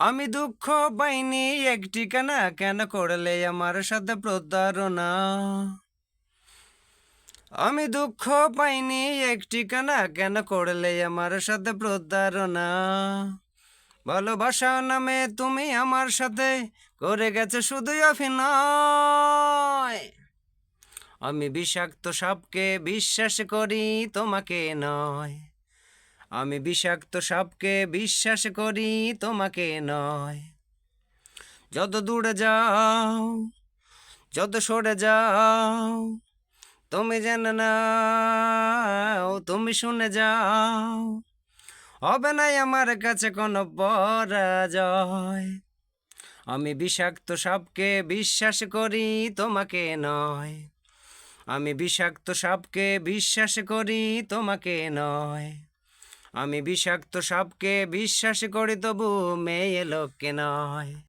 আমি দুঃখ পাইনি এক ঠিকানা, কেন করলে আমার সাথে প্রতারণা? আমি দুঃখ পাইনি এক ঠিকানা, কেন করলে আমার সাথে প্রতারণা? ভালোবাসা নামে তুমি আমার সাথে করে গেছো শুধুই অভিনয়। আমি বিষাক্ত সাপকে বিশ্বাস করি, তোমাকে নয়। আমি বিষাক্ত সাপকে বিশ্বাস করি, তোমাকে নয়। যত দূরে যাও, যত সরে যাও, তুমি জেনে নাও, তুমি শুনে যাও, হবে নাই আমার কাছে কোনো পরাজয়। আমি বিষাক্ত সাপকে বিশ্বাস করি, তোমাকে নয়। আমি বিষাক্ত সাপকে বিশ্বাস করি, তোমাকে নয়। আমি বিষাক্ত সাপকে বিশ্বাস করি, তবু মেয়ে লোককে নয়।